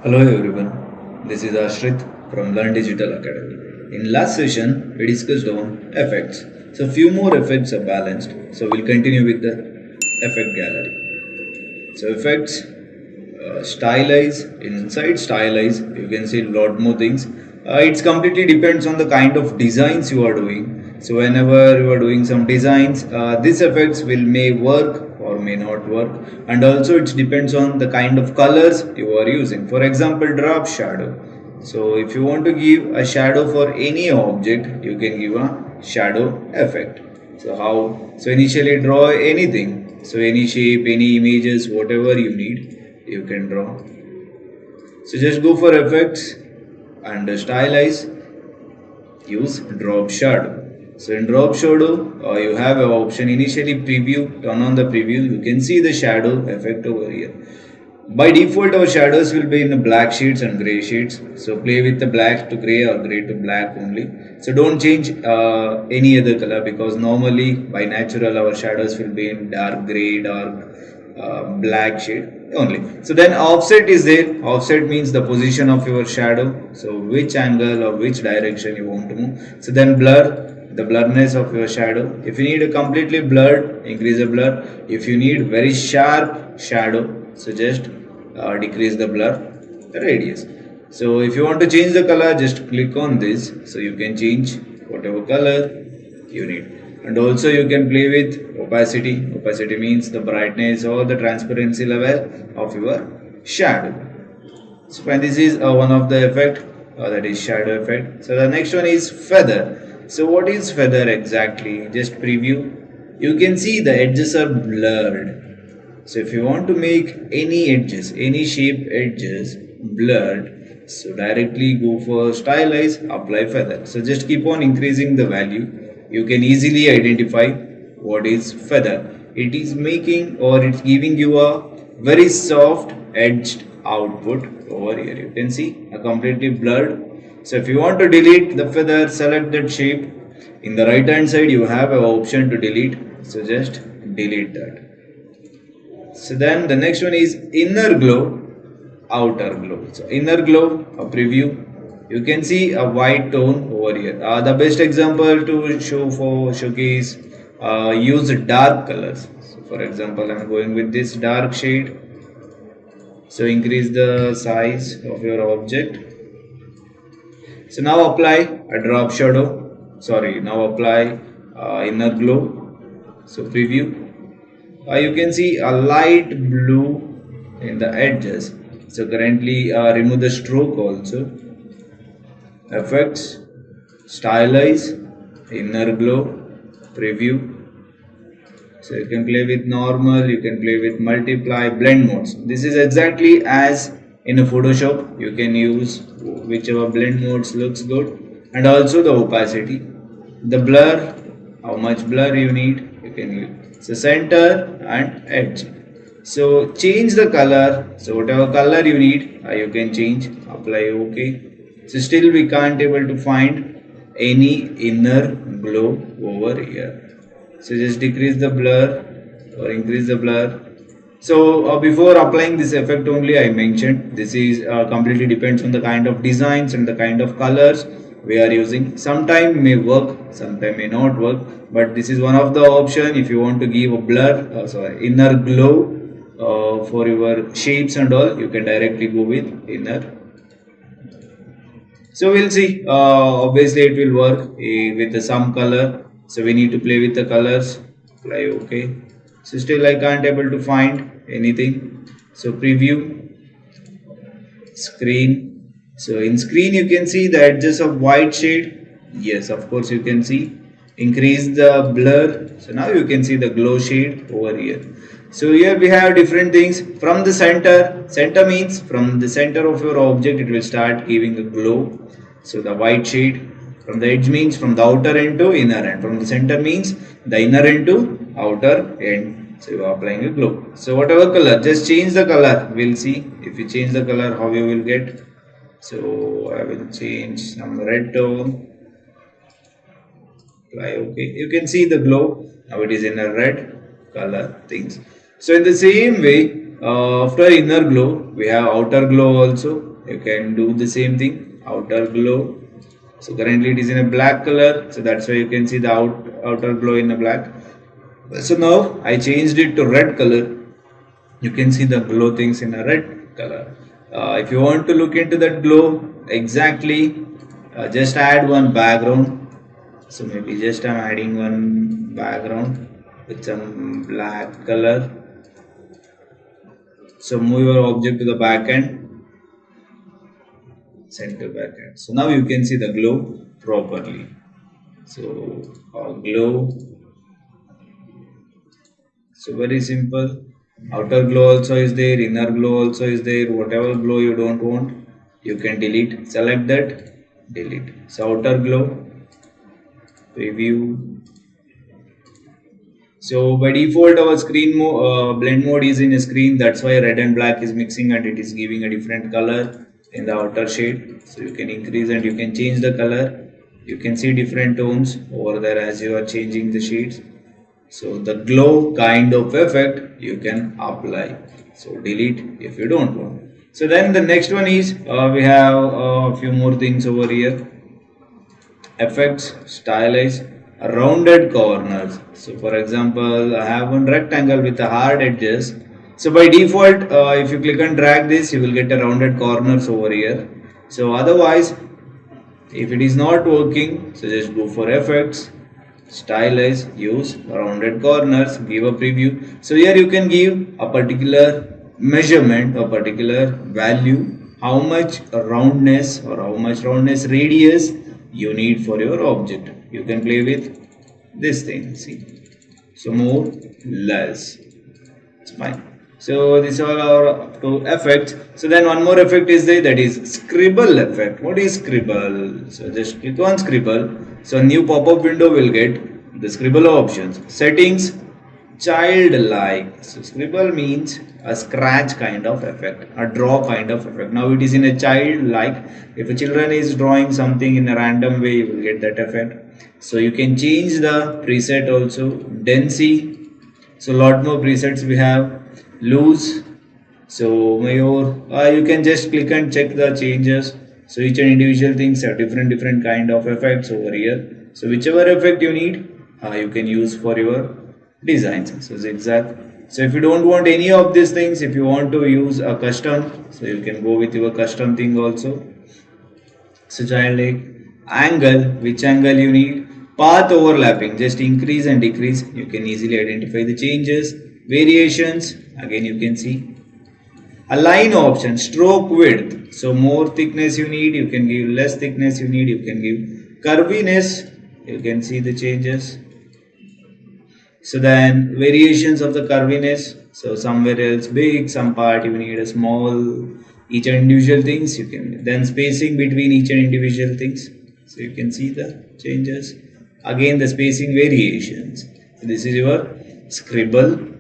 Hello everyone, this is Ashrit from Learn Digital Academy. In last session, we discussed on effects. So few more effects are balanced. So we'll continue with the effect gallery. So effects, stylize, inside stylize, you can see a lot more things. It's completely depends on the kind of designs you are doing. So whenever you are doing some designs, these effects will may work or may not work, and also it depends on the kind of colors you are using. For example, drop shadow. So if you want to give a shadow for any object, you can give a shadow effect. So how? So initially draw anything. So any shape, any images, whatever you need, you can draw. So just go for effects and stylize, use drop shadow. So in drop shadow, you have an option initially preview, turn on the preview, you can see the shadow effect over here. By default, our shadows will be in the black shades and gray shades. So play with the black to gray or gray to black only. So don't change any other color, because normally by natural our shadows will be in dark gray, dark black shade only. So then offset is there. Offset means the position of your shadow. So which angle or which direction you want to move. So then blur, the blurriness of your shadow. If you need a completely blurred, increase the blur. If you need very sharp shadow, so just decrease the blur radius. So if you want to change the color, just click on this. So you can change whatever color you need. And also you can play with opacity. Opacity means the brightness or the transparency level of your shadow. So when this is one of the effect, that is shadow effect. So the next one is feather. So what is feather exactly? Just preview. You can see the edges are blurred. So if you want to make any edges, any shape edges blurred, so directly go for stylize, apply feather. So just keep on increasing the value. You can easily identify what is feather. It is making, or it's giving you a very soft edged output over here. You can see a completely blurred. So if you want to delete the feather, select that shape. In the right hand side you have an option to delete. So just delete that. So then the next one is inner glow, outer glow. So inner glow, a preview. You can see a white tone over here. The best example to show for showcase, use dark colors. So for example, I'm going with this dark shade. So increase the size of your object. So now apply a drop shadow. Sorry, now apply inner glow. So preview. You can see a light blue in the edges. So currently remove the stroke also. Effects, stylize, inner glow, preview. So you can play with normal, you can play with multiply, blend modes. This is exactly as in a Photoshop. You can use whichever blend modes looks good. And also the opacity, the blur, how much blur you need, you can use. So center and edge. So change the color. So whatever color you need, you can change. Apply OK. So still we can't able to find any inner glow over here. So just decrease the blur or increase the blur. So before applying this effect only, I mentioned this is completely depends on the kind of designs and the kind of colors we are using. Sometime may work, sometime may not work, but this is one of the option. If you want to give a blur, sorry, inner glow for your shapes and all, you can directly go with inner. So we'll see. Obviously, it will work with the some color. So we need to play with the colors. Apply OK. So still I can't able to find anything. So preview, screen. So in screen you can see the edges of white shade. Yes, of course you can see. Increase the blur. So now you can see the glow shade over here. So here we have different things from the center. Center means from the center of your object it will start giving a glow. So the white shade. From the edge means from the outer end to inner end. From the center means the inner end to outer end. So you are applying a glow. So whatever color, just change the color. We'll see if you change the color how you will get. So I will change some red tone. Apply OK. You can see the glow. Now it is in a red color things. So in the same way, after inner glow, we have outer glow also. you can do the same thing, outer glow. So currently it is in a black color, so that's why you can see the outer glow in a black. So now I changed it to red color. You can see the glow things in a red color. If you want to look into that glow exactly, just add one background. So maybe just I'm adding one background with some black color. So move your object to the back end, center back end. So now you can see the glow properly. So glow. So very simple. Outer glow also is there, inner glow also is there. Whatever glow you don't want, you can delete. Select that, delete. So outer glow, preview. So by default our blend mode is in a screen, that's why red and black is mixing and it is giving a different color in the outer shade. So you can increase and you can change the color. You can see different tones over there as you are changing the shades. So the glow kind of effect you can apply. So delete if you don't want. So then the next one is we have a few more things over here. Effects, stylize, rounded corners. So for example, I have one rectangle with the hard edges. So by default, if you click and drag this, you will get a rounded corners over here. So otherwise, if it is not working, so just go for effects, stylize, use rounded corners, give a preview. So here you can give a particular measurement, a particular value, how much roundness or how much roundness radius you need for your object. You can play with this thing, see. So more, less, it's fine. So these are our two effects. So then one more effect is there, that is scribble effect. What is scribble? So just click on scribble. So a new pop-up window will get the scribble options. Settings, childlike. So scribble means a scratch kind of effect, a draw kind of effect. Now it is in a childlike. If a children is drawing something in a random way, you will get that effect. So you can change the preset also. Density. So lot more presets we have. Loose. So you can just click and check the changes. So each and individual things have different kind of effects over here. So whichever effect you need, you can use for your designs. So zigzag. So if you don't want any of these things, if you want to use a custom, so you can go with your custom thing also. So childlike, angle, which angle you need, path overlapping, just increase and decrease. You can easily identify the changes. Variations, again you can see. A line option, stroke width. So more thickness you need, you can give. Less thickness you need, you can give. Curviness, you can see the changes. So then variations of the curviness. So somewhere else big, some part you need a small. Each individual things you can. Then spacing between each and individual things. So you can see the changes. Again the spacing variations. So this is your scribble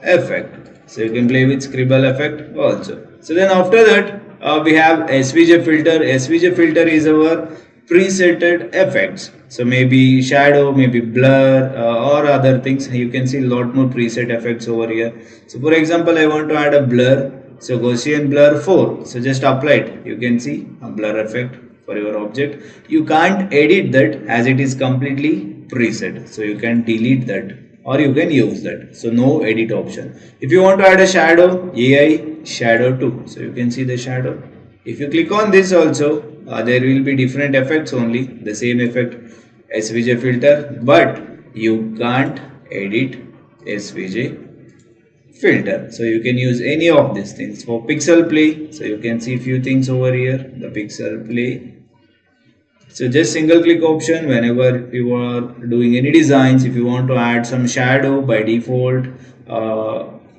effect. So you can play with scribble effect also. So then after that we have SVG filter. SVG filter is our presetted effects. So maybe shadow, maybe blur or other things. You can see a lot more preset effects over here. So for example, I want to add a blur. So Gaussian blur 4. So just apply it. You can see a blur effect for your object. You can't edit that as it is completely preset. So you can delete that or you can use that. So no edit option. If you want to add a shadow, AI shadow 2. So you can see the shadow. If you click on this also, there will be different effects only. The same effect SVG filter, but you can't edit SVG filter. So you can use any of these things. For pixel play, so you can see few things over here. The pixel play. So just single click option whenever you are doing any designs. If you want to add some shadow, by default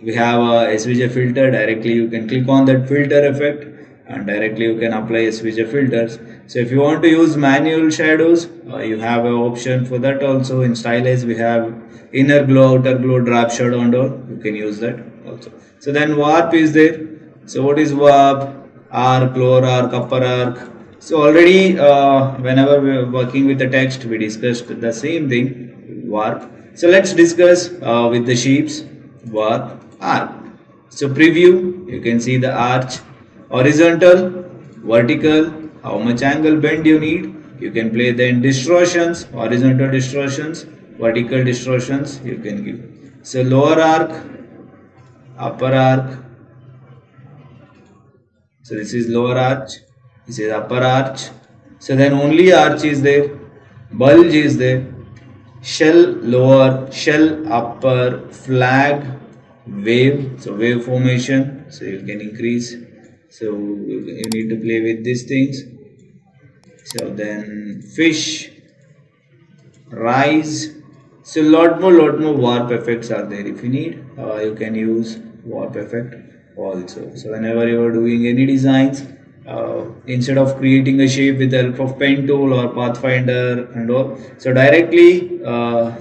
we have a SVG filter. Directly you can click on that filter effect and directly you can apply SVG filters. So if you want to use manual shadows, you have an option for that also. In stylize we have inner glow, outer glow, drop shadow and all. You can use that also. So then warp is there. So what is warp? Arc, lower arc, upper arc. So already whenever we are working with the text, we discussed the same thing, warp. So let's discuss with the shapes, warp, arc. So preview, you can see the arch, horizontal, vertical, how much angle bend you need. You can play then distortions, horizontal distortions, vertical distortions you can give. So lower arc, upper arc. So this is lower arch, this is upper arch. So then only arch is there, bulge is there, shell lower, shell upper, flag, wave. So wave formation. So you can increase. So you need to play with these things. So then fish, rise. So lot more warp effects are there. If you need, you can use warp effect also. So whenever you are doing any designs, instead of creating a shape with the help of pen tool or pathfinder and all, so directly,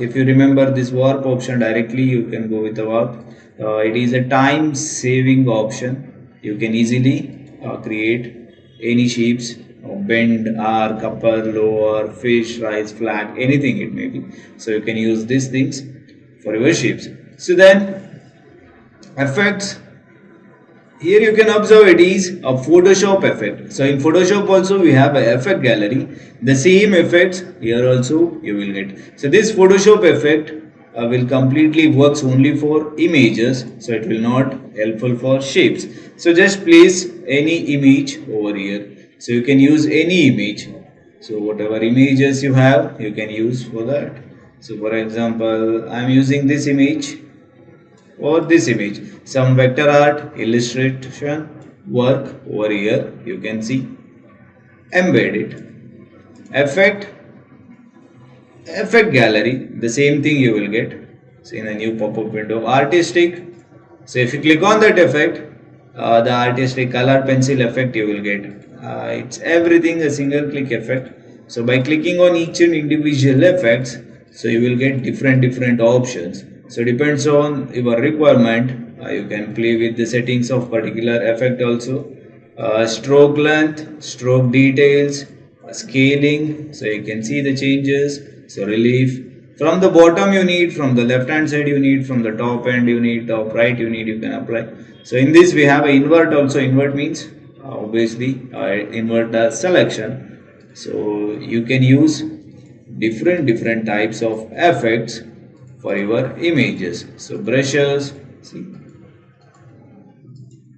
if you remember this warp option, directly you can go with the warp. It is a time saving option. You can easily create any shapes, bend, arc, upper, lower, fish, rise, flag, anything it may be. So you can use these things for your shapes. So then effects, here you can observe it is a Photoshop effect. So in Photoshop also we have a effect gallery. The same effects here also you will get. So this Photoshop effect will completely works only for images. So it will not helpful for shapes. So just place any image over here. So you can use any image. So whatever images you have, you can use for that. So for example, I am using this image or this image, some vector art illustration work over here. You can see embed it, effect gallery, the same thing you will get. So in a new pop-up window, artistic. So if you click on that effect, the artistic color pencil effect you will get. It's everything a single click effect. So by clicking on each and individual effects, so you will get different options. So depends on your requirement. You can play with the settings of particular effect also. Stroke length, stroke details, scaling. So you can see the changes. So relief. From the bottom you need, from the left hand side you need, from the top end you need, top right you need, you can apply. So in this we have an invert also. Invert means obviously invert the selection. So you can use different types of effects for your images. So brushes, see.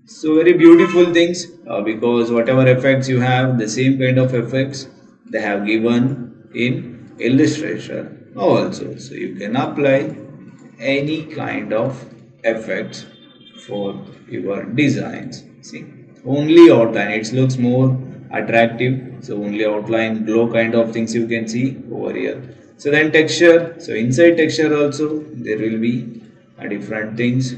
So very beautiful things, because whatever effects you have, the same kind of effects they have given in Illustrator also. So you can apply any kind of effects for your designs. See, only outline, it looks more attractive. So only outline, glow kind of things you can see over here. So then texture, so inside texture also there will be different things.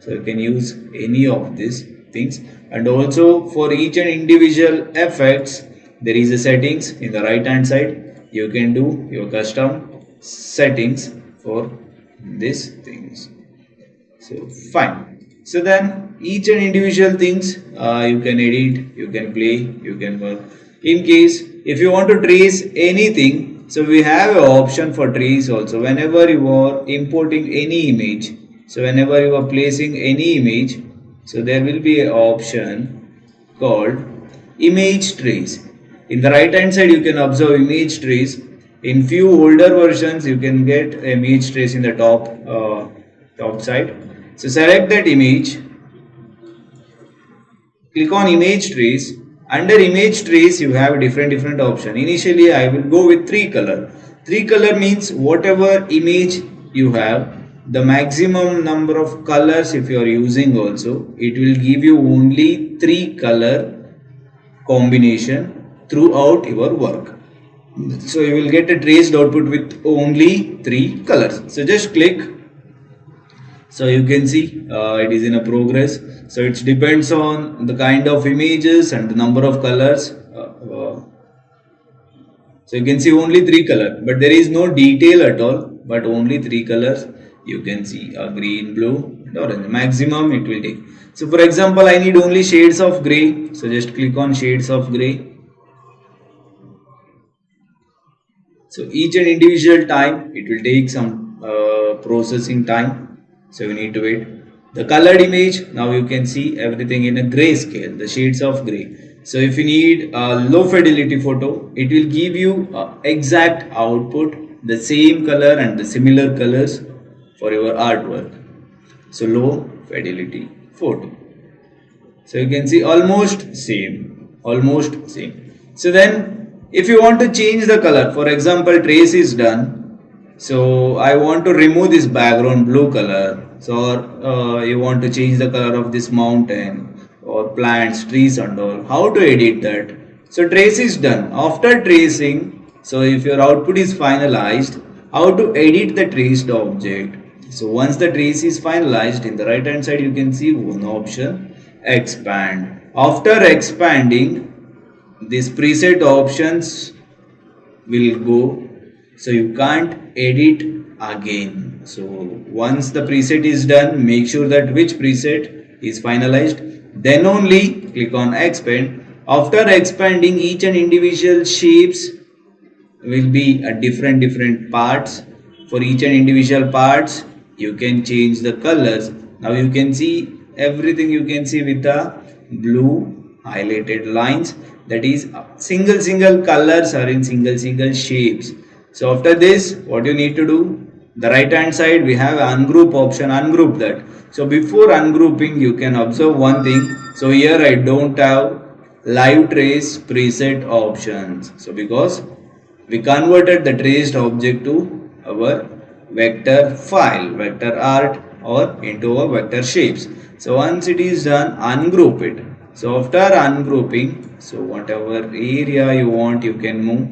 So you can use any of these things, and also for each and individual effects there is a settings in the right hand side. You can do your custom settings for these things. So fine. So then each and individual things you can edit, you can play, you can work. In case if you want to trace anything, so we have an option for trace also. Whenever you are importing any image, so whenever you are placing any image, so there will be an option called image trace. In the right hand side you can observe image trace. In few older versions you can get image trace in the top side. So select that image, click on image trace. Under image trace you have different option. Initially I will go with 3 color. 3 color means whatever image you have, the maximum number of colors if you are using also, it will give you only 3 color combination throughout your work. So you will get a traced output with only 3 colors. So just click. So you can see it is in a progress. So it depends on the kind of images and the number of colors. So you can see only 3 colors, but there is no detail at all, but only 3 colors you can see, green, blue and orange. Maximum it will take. So for example I need only shades of grey. So just click on shades of grey. So each and individual time it will take some processing time. So you need to wait. The colored image, now you can see everything in a gray scale, the shades of gray. So if you need a low fidelity photo, it will give you exact output, the same color and the similar colors for your artwork. So low fidelity photo. So you can see almost same, almost same. So then if you want to change the color, for example, trace is done. So I want to remove this background blue color. So you want to change the color of this mountain or plants, trees and all. How to edit that? So trace is done. After tracing, so if your output is finalized, how to edit the traced object? So once the trace is finalized, in the right hand side you can see one option, expand. After expanding, these preset options will go, so you can't edit again. So once the preset is done, make sure that which preset is finalized, then only click on expand. After expanding, each and individual shapes will be at different parts. For each and individual parts you can change the colors. Now you can see everything, you can see with the blue highlighted lines, that is single colors are in single shapes. So after this, what you need to do, the right hand side we have ungroup option, ungroup that. So before ungrouping you can observe one thing. So here I don't have live trace preset options. So because we converted the traced object to our vector file, vector art, or into a vector shapes. So once it is done, ungroup it. So after ungrouping, so whatever area you want you can move.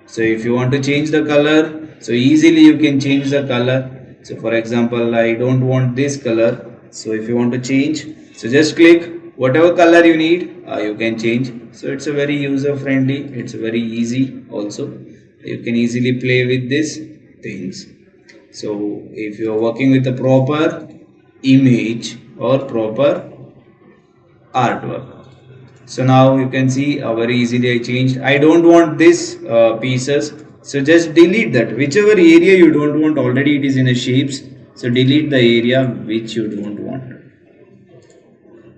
So if you want to change the color, so easily you can change the color. So for example, I don't want this color. So if you want to change, so just click whatever color you need, you can change. So it's a very user friendly, it's very easy also. You can easily play with these things. So if you are working with a proper image or proper artwork. So now you can see very easily I changed. I don't want this pieces. So just delete that. Whichever area you don't want, already it is in a shapes. So delete the area which you don't want.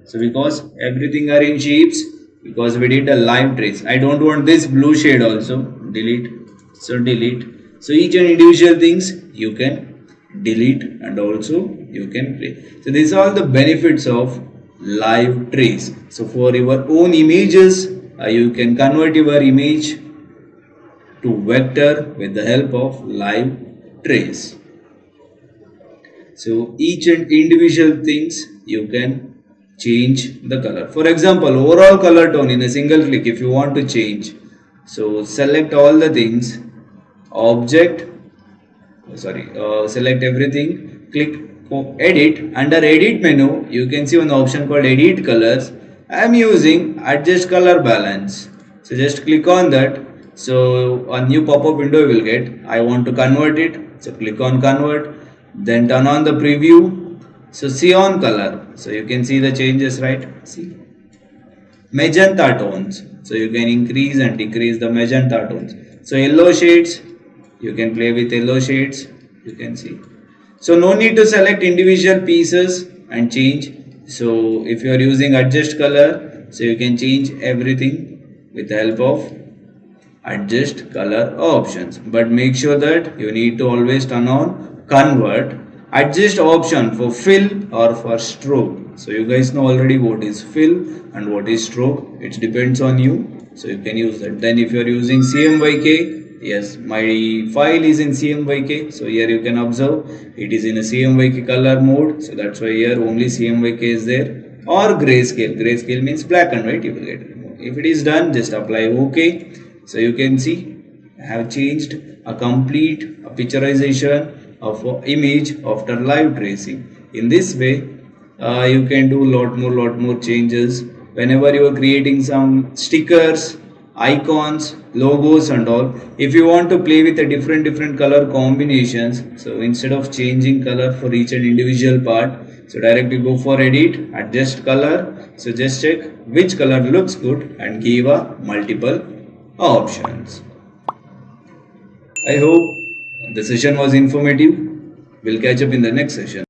So because everything are in shapes, because we did a live trace. I don't want this blue shade also. Delete. So delete. So each and individual things you can delete and also you can play. So these are all the benefits of live trace. So for your own images, you can convert your image to vector with the help of live trace. So each and individual things you can change the color. For example, overall color tone in a single click if you want to change. So select all the things, object, select everything, click edit. Under edit menu you can see one option called edit colors. I am using adjust color balance. So just click on that. So a new pop-up window you will get. I want to convert it. So click on convert. Then turn on the preview. So see on color. So you can see the changes, right? See magenta tones. So you can increase and decrease the magenta tones. So yellow shades, you can play with yellow shades. You can see. So no need to select individual pieces and change. So if you are using adjust color, so you can change everything with the help of adjust color options. But make sure that you need to always turn on convert. Adjust option for fill or for stroke. So you guys know already what is fill and what is stroke. It depends on you. So you can use that. Then if you are using CMYK, yes, my file is in CMYK. So here you can observe it is in a CMYK color mode. So that's why here only CMYK is there. Or grayscale. Grayscale means black and white. You will get it. If it is done, just apply OK. So you can see I have changed a complete picturization of image after live tracing. In this way, you can do lot more changes whenever you are creating some stickers, icons, logos and all. If you want to play with a different color combinations, so instead of changing color for each and individual part, so directly go for edit, adjust color. So just check which color looks good and give a multiple options. I hope the session was informative. We'll catch up in the next session.